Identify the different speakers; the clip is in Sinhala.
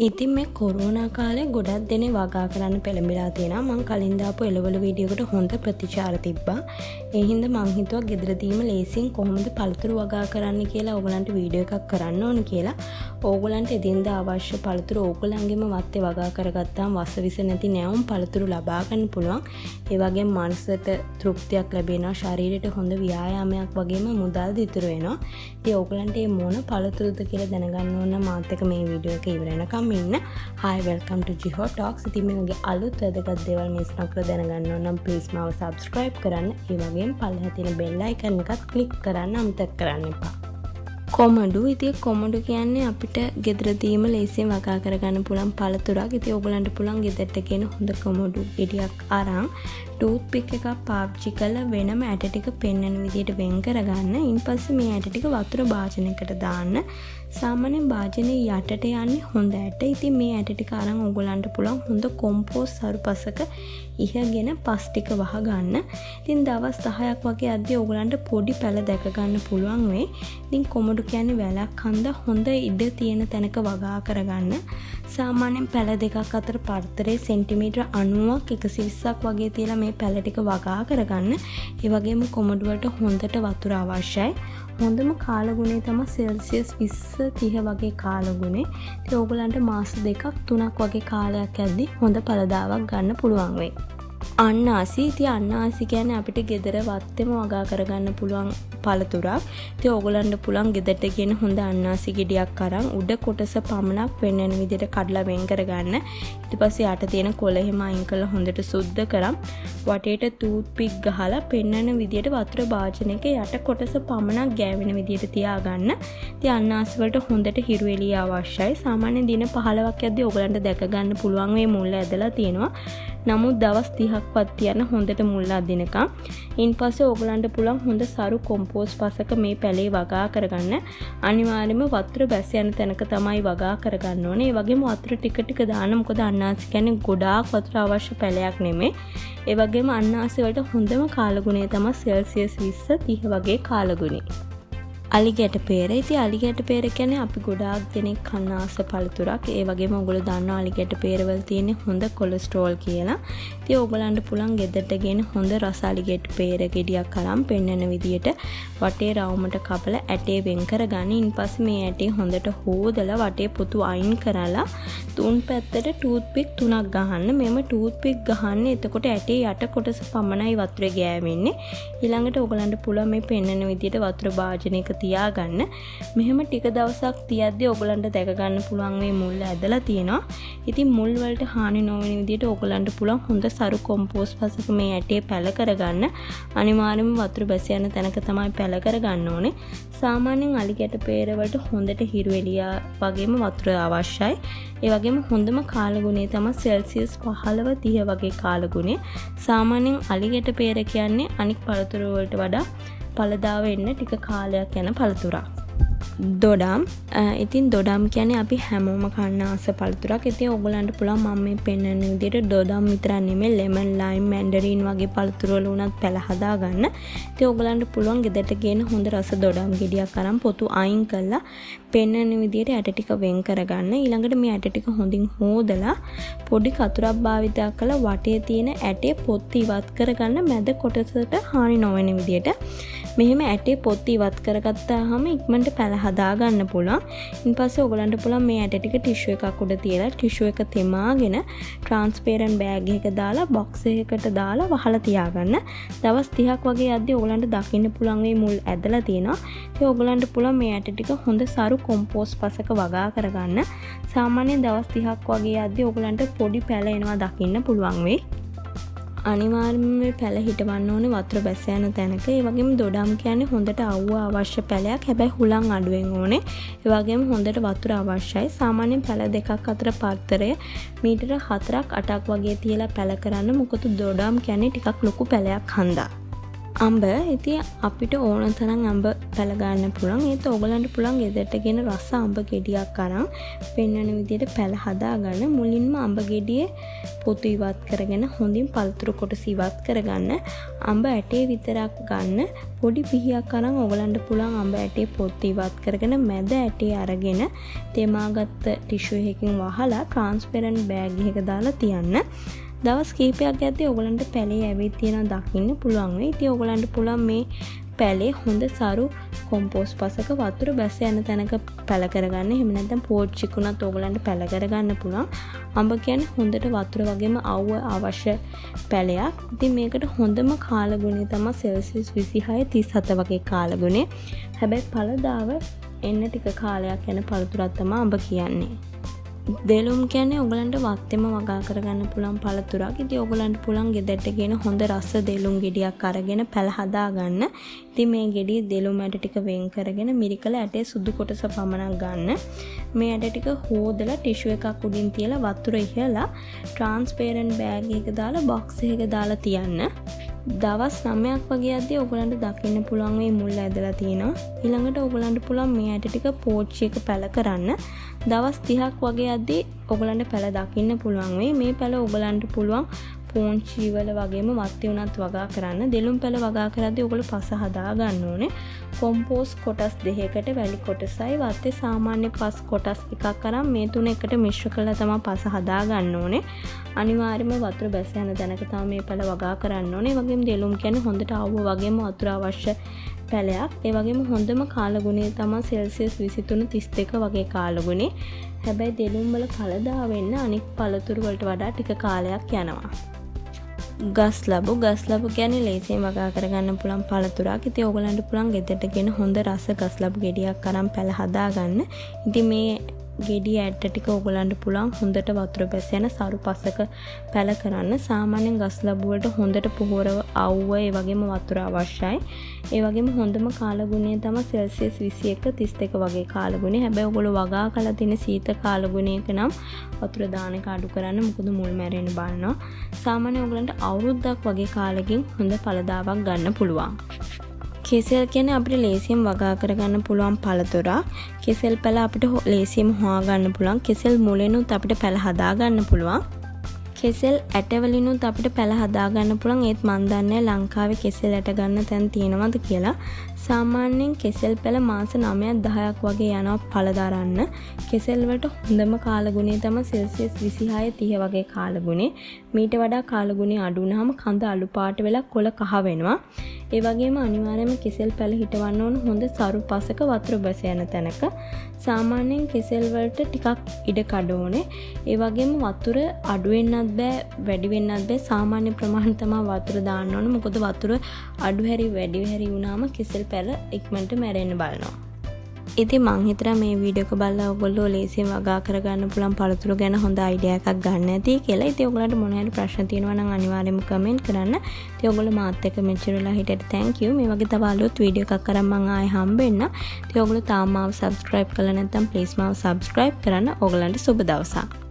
Speaker 1: ඉතින් මේ කොරෝනා කාලේ ගොඩක් දෙනේ වගා කරන්න පෙළඹිලා තියෙනවා. මම කලින් දාපු එළවලු වීඩියෝ එකට හොඳ ප්‍රතිචාර තිබ්බා. ඒ හින්දා මං හිතුවා ගෙදරදීම ලේසියෙන් කොහොමද පළතුරු වගා කරන්න කියලා ඕගලන්ට වීඩියෝ එකක් කරන්න ඕන කියලා. ඕගලන්ට එදින්දා අවශ්‍ය පළතුරු ඕගලන්ගෙම වත්තේ වගා කරගත්තාම වසවිස නැති නැවුම් පළතුරු ලබා ගන්න පුළුවන්. ඒ වගේම මනසට තෘප්තියක් ලැබෙනවා. ශරීරයට හොඳ ව්‍යායාමයක් වගේම මුදල් ඉතුරු වෙනවා. ඉතින් ඕගලන්ට මේ මොන පළතුරුද කියලා දැනගන්න ඕන මාත් එක්ක මේ වීඩියෝ එක ඉවර වෙනකම් ඉන්න. Hi, welcome to Jiho Talks. ඉතින් මේ වගේ අලුත් වැදගත් දේවල් මිස් නොකර දැනගන්න ඕන නම් please මාව subscribe කරන්න. ඒ වගේම පල්ලෙහා තියෙන bell icon එකත් click කරන්න අමතක කරන්න එපා. කොමඩු. ඉතින් කොමඩු කියන්නේ අපිට ගෙදරදීම ලේසියෙන් වගා කරගන්න පුළුවන් පළතුරක්. ඉතින් ඕගලන්ට පුළුවන් ගෙදරට ගෙන හොඳ කොමඩු ගෙඩියක් අරන් ටූත්පික් එකක් පාවිච්චි කරලා වෙනම ඇට ටික පෙන්නන විදිහට වෙන් කරගන්න. ඊපස්සේ මේ ඇට ටික වතුර භාජනයකට දාන්න. සාමාන්‍යයෙන් භාජනයේ යටට යන්නේ හොඳ ඇට. ඉතින් මේ ඇට ටික අරන් ඕගලන්ට පුළුවන් හොඳ කොම්පෝස්ට් සරුපසක ඉහගෙන පස් ටික වහ ගන්න. ඉතින් දවස් 10ක් වගේ අද්දී ඕගලන්ට පොඩි පැල දැක ගන්න පුළුවන් වෙයි. ඉතින් කොමඩු කියන්නේ වැලක් හන්දා හොඳ ඉඩ තියෙන තැනක වගා කරගන්න. සාමාන්‍යයෙන් පැල දෙකක් අතර පරතරේ සෙන්ටිමීටර 90ක් 120ක් වගේ තියලා මේ පැල ටික වගා කරගන්න. ඒ වගේම කොමඩු වලට හොඳට වතුර අවශ්‍යයි. හොඳම කාලගුණය තමයි සෙල්සියස් 20-30 වගේ කාලගුණේ. ඉතින් ඕගලන්ට මාස 2ක් 3ක් වගේ කාලයක් යද්දී හොඳ පළදාවක් ගන්න පුළුවන් වෙයි. අන්නාසි. ඉතින් අන්නාසි කියන්නේ අපිට ගෙදර වත්තේම වගා කරගන්න පුළුවන් පළතුරක්. ඉතින් ඕගලන්ට පුළුවන් ගෙදරට ගෙන හොඳ අන්නාසි ගෙඩියක් අරන් උඩ කොටස පමණක් වෙන විදිහට කඩලා වෙන් කරගන්න. ඊට පස්සේ යට තියෙන කොළ එහෙම අයින් කරලා හොඳට සුද්ධ කරන් වටේට ටූත්පික් ගහලා පෙන්නන විදිහට වතුර භාජනයක යට කොටස පමණක් ගෑවෙන විදිහට තියාගන්න. ඉතින් අන්නාසි වලට හොඳට හිරු එළිය අවශ්‍යයි. සාමාන්‍යයෙන් දින 15ක් යද්දී ඕගලන්ට දැක ගන්න පුළුවන් මේ මුල් ඇදලා තියෙනවා. නමුත් දවස් 30ක්වත් තියන්න හොඳට මුල් අදිනකම්. ඊන්පස්සේ ඕගලන්ට පුළුවන් හොඳ සරු කොම්පෝස්ට් පසක මේ පැලේ වගා කරගන්න. අනිවාර්යයෙන්ම වතුර බැස යන තැනක තමයි වගා කරගන්න ඕනේ. ඒ වගේම වතුර ටික ටික දාන්න. මොකද අන්නාසි කියන්නේ ගොඩාක් වතුර අවශ්‍ය පැලයක් නෙමෙයි. ඒ වගේම අන්නාසි වලට හොඳම කාලගුණය තමයි සෙල්සියස් 20-30 වගේ කාලගුණය. අලිගැට peer. ඉතින් අලිගැට peer කියන්නේ අපි ගොඩාක් දෙනෙක් කන්න ආස පළතුරක්. ඒ වගේම ඔයගොල්ලෝ දන්නවා අලිගැට peer වල තියෙන හොඳ කොලෙස්ටරෝල් කියලා. ඉතින් ඕගලන්ට පුළුවන් ගෙදරට ගෙන හොඳ රස අලිගැට peer ගෙඩියක් අරන් පෙන්නන විදියට වටේ රවුමට කපලා ඇටේ වෙන් කරගන්න. ඊපස්සේ මේ ඇටේ හොඳට හොදලා වටේ පොතු අයින් කරලා තුන් පැත්තට ටූත්පික් 3ක් ගහන්න. මෙම ටූත්පික් ගහන්නේ එතකොට ඇටේ යට කොටස පමණයි වතුරේ ගෑවෙන්නේ. ඊළඟට ඕගලන්ට පුළුවන් මේ පෙන්නන විදියට වතුර භාජනයක තියාගන්න. මෙහෙම ටික දවසක් තියද්දී ඕගලන්ට දැක ගන්න පුළුවන් මේ මුල් ඇදලා තියෙනවා. ඉතින් මුල් වලට හානි නොවන විදිහට ඕගලන්ට පුළුවන් හොඳ සරු කොම්පෝස්ට් පසක මේ ඇටේ පැල කරගන්න. අනිවාර්යයෙන්ම වතුර බැස යන තැනක තමයි පැල කරගන්න ඕනේ. සාමාන්‍යයෙන් අලිගැට peer වලට හොඳට හිරු එළිය වගේම වතුර අවශ්‍යයි. ඒ වගේම හොඳම කාලගුණය තමයි සෙල්සියස් 15-30 වගේ කාලගුණය. සාමාන්‍යයෙන් අලිගැට peer කියන්නේ අනික් පළතුරු වලට වඩා පළදාව එන්න ටික කාලයක් යන පළතුරක්. දොඩම්. ඉතින් දොඩම් කියන්නේ අපි හැමෝම කන්න ආස පළතුරක්. ඉතින් ඕගලන්ට පුළුවන් මම මේ පෙන්නන විදිහට දොඩම් විතරක් නෙමෙයි ලෙමන් ලයිම් මැන්ඩරින් වගේ පළතුරු වල උනත් පැල හදා ගන්න. ඉතින් ඕගලන්ට පුළුවන් ගෙදරට ගෙන හොඳ රස දොඩම් ගෙඩියක් අරන් පොතු අයින් කරලා පෙන්නන විදිහට ඇට ටික වෙන් කරගන්න. ඊළඟට මේ ඇට ටික හොඳින් හොදලා පොඩි කතුරක් භාවිත කරලා වටේ තියෙන ඇටේ පොත් ඉවත් කරගන්න. මැද කොටසට හානි නොවන විදිහට මෙහෙම ඇටේ පොත් ඉවත් කරගත්තාම ඉක්මනට පැල හදා ගන්න පුළුවන්. ඊපස්සේ ඔයගලන්ට පුළුවන් මේ ඇට ටික ටිෂු එකක් උඩ තියලා ටිෂු එක තෙමාගෙන ට්‍රාන්ස්පරන්ට් බෑග් එකක දාලා බොක්ස් එකකට දාලා වහලා තියාගන්න. දවස් 30ක් වගේ යද්දී ඔයගලන්ට දකින්න පුළුවන් මේ මුල් ඇදලා තියෙනවා. ඉතින් ඔයගලන්ට පුළුවන් මේ ඇට ටික හොඳ සරු කොම්පෝස්ට් පසක වගා කරගන්න. සාමාන්‍යයෙන් දවස් 30ක් වගේ යද්දී ඔයගලන්ට පොඩි පැල එනවා දකින්න පුළුවන් වෙයි. අනිවාර්යයෙන්ම මේ පැල හිටවන්න ඕනේ වතුර බැස යන තැනක. ඒ වගේම දොඩම් කියන්නේ හොඳට අවුව අවශ්‍ය පැලයක්. හැබැයි හුලං අඩුවෙන් ඕනේ. ඒ වගේම හොඳට වතුර අවශ්‍යයි. සාමාන්‍යයෙන් පැල දෙකක් අතර පරතරය මීටර 4ක් 8ක් වගේ තියලා පැල කරන්න. මොකද දොඩම් කියන්නේ ටිකක් ලොකු පැලයක් හන්දා. අඹ ඉතින් අපිට ඕන තරම් අඹ පැල ගන්න පුළුවන්. ඒත් ඔයගලන්ට පුළුවන් ගෙදරටගෙන රස අඹ ගෙඩියක් අරන් පෙන්වන විදිහට පැල හදාගන්න. මුලින්ම අඹ ගෙඩියේ පොතු ඉවත් කරගෙන හොඳින් පළතුරු කොටස ඉවත් කරගන්න. අඹ ඇටේ විතරක් ගන්න. පොඩි පිහියක් අරන් ඔයගලන්ට පුළුවන් අඹ ඇටේ පොතු ඉවත් කරගෙන මැද ඇටේ අරගෙන තෙමාගත්ත ටිෂු එකකින් වහලා ට්‍රාන්ස්පරන්ට් බෑග් එකක දාලා තියන්න. දවස් කීපයක් යද්දී ඔයගලන්ට පැලේ ඇවිත් තියෙනවා දකින්න පුළුවන් වෙයි. ඉතින් ඔයගලන්ට පුළුවන් මේ පැලේ හොඳ සරු කොම්පෝස්ට් පසක වතුර බැස යන තැනක පැල කරගන්න. එහෙම නැත්නම් පෝච් එකකුණත් ඔයගලන්ට පැල කරගන්න පුළුවන්. අඹ කියන්නේ හොඳට වතුර වගේම අවුව අවශ්‍ය පැලයක්. ඉතින් මේකට හොඳම කාලගුණය තමයි සෙල්සියස් 26 37 වගේ කාලගුණය. හැබැයි පළදාව එන්න ටික කාලයක් යන පළතුරක් තමයි අඹ කියන්නේ. දෙලුම් කියන්නේ ඔයගලන්ට වත්තෙම වගා කරගන්න පුළුවන් පළතුරක්. ඉතින් ඔයගලන්ට පුළුවන් ගෙදරට ගෙන හොඳ රස දෙලුම් ගෙඩියක් අරගෙන පැල හදාගන්න. ඉතින් මේ ගෙඩිය දෙලුම් ඇට ටික වෙන් කරගෙන මිරිකල ඇටේ සුදු කොටස පමණක් ගන්න. මේ ඇට ටික හොදලා ටිෂු එකක් උඩින් තියලා වතුර ඉහලා ට්‍රාන්ස්පරන්ට් බෑග් එකක දාලා බොක්ස් එකක දාලා තියන්න. දවස් 9ක් වගේ යද්දී ඔයගලන්ට දකින්න පුළුවන් මේ මුල් ඇදලා තියෙනවා. ඊළඟට ඔයගලන්ට පුළුවන් මේ ඇට ටික පෝච්චි එක පැල කරන්න. දවස් 30ක් වගේ යද්දී ඔයගලන්ට පැල දකින්න පුළුවන් වෙයි. මේ පැල ඔයගලන්ට පුළුවන් පෝන්චි වල වගේම වත්තේ උනත් වගා කරන්න. දෙලුම් පැල වගා කරද්දී ඔයගොල්ලෝ පස හදා ගන්න ඕනේ. කොම්පෝස්ට් කොටස් දෙකකට වැලි කොටසයි වත්තේ සාමාන්‍ය පස් කොටස් එකක් අරන් මේ තුන එකට මිශ්‍ර කරලා තමයි පස හදා ගන්න ඕනේ. අනිවාර්යයෙන්ම වතුර බැස යන තැනක තමයි මේ පැල වගා කරන්න ඕනේ. ඒ වගේම දෙලුම් කියන්නේ හොඳට අවුව වගේම වතුර අවශ්‍ය පැලයක්. ඒ වගේම හොඳම කාලගුණය තමයි සෙල්සියස් 23 32 වගේ කාලගුණේ. හැබැයි දෙලුම් වල පළදා වෙන්න අනික් පළතුරු වලට වඩා ටික කාලයක් යනවා. ගස්ලබු කියන්නේ ලේසියෙන් වගා කරගන්න පුළුවන් පළතුරක්. ඉතින් ඔයගලන්ට පුළුවන් ගෙදරට ගෙන හොඳ රස ගස්ලබු ගෙඩියක් අරන් පැල හදාගන්න. ඉතින් මේ ගෙඩිය ඇට ටික ඔයගලන්ට පුළුවන් හොඳට වතුර බැස යන සරු පසක පැල කරන්න. සාමාන්‍යයෙන් ගස්ලබු වලට හොඳට පොහොරව අවුව ඒ වගේම වතුර අවශ්‍යයි. ඒ වගේම හොඳම කාලගුණය තමයි සෙල්සියස් 21 32 වගේ කාලගුණය. හැබැයි ඔයගොල්ලෝ වගා කරලා තියෙන සීත කාලගුණයක නම් වතුර දාන එක අඩු කරන්න. මොකද මුල් මැරෙන්න බලනවා. සාමාන්‍යයෙන් ඔයගලන්ට අවුරුද්දක් වගේ කාලෙකින් හොඳ පළදාවක් ගන්න පුළුවන්. කෙසෙල් කියන්නේ අපිට ලේසියෙන් වගා කරගන්න පුළුවන් පළතුරක්. කෙසෙල් පැල අපිට ලේසියෙන් හොයා ගන්න පුළුවන්. කෙසෙල් මුලෙනුත් අපිට පැල හදා ගන්න පුළුවන්. කෙසෙල් ඇටවලිනුත් අපිට පැල හදා ගන්න පුළුවන්. ඒත් මන් දන්නේ ලංකාවේ කෙසෙල් ඇට ගන්න තැන් තියෙනවද කියලා. සාමාන්‍යයෙන් කෙසෙල් පැල මාස 9ක් 10ක් වගේ යනවා පළ දරන්න. කෙසෙල් වලට හොඳම කාලගුණය තමයි සෙල්සියස් 26 30 වගේ කාලගුණේ. මීට වඩා කාලගුණය අඩු වුනහම කඳ අලු පාට වෙලා කොළ කහ වෙනවා. ඒ වගේම අනිවාර්යයෙන්ම කෙසෙල් පැල හිටවන්න ඕන හොඳ සරු පසක වතුර බැස යන තැනක. සාමාන්‍යයෙන් කෙසෙල් වලට ටිකක් ඉඩ කඩ ඕනේ. ඒ වගේම වතුර අඩු වෙන්නත් බෑ වැඩි වෙන්නත් බෑ. සාමාන්‍ය ප්‍රමාණය තමයි වතුර දාන්න ඕනේ. මොකද වතුර අඩු හැරි වැඩි හැරි වුණාම කෙසෙල් පැල ඉක්මනට මැරෙන්න බලනවා. ඉතින් මං හිතලා මේ වීඩියෝ එක බලලා ඔයගොල්ලෝ ලේසියෙන් වගා කරගන්න පුළුවන් පළතුරු ගැන හොඳ අයිඩියා එකක් ගන්න ඇති කියලා. ඉතින් ඔයගලන්ට මොන හරි ප්‍රශ්න තියෙනවා නම් අනිවාර්යයෙන්ම කමෙන්ට් කරන්න. ඉතින් ඔයගොල්ලෝ මාත් එක්ක මෙච්චර වෙලා හිටියට thank you. මේ වගේ තව අලුත් වීඩියෝ එකක් අරන් මං ආයෙ හම්බෙන්න. ඉතින් ඔයගොල්ලෝ තාම මාව subscribe කරලා නැත්නම් please මාව subscribe කරන්න. ඔයගලන්ට සුබ දවසක්.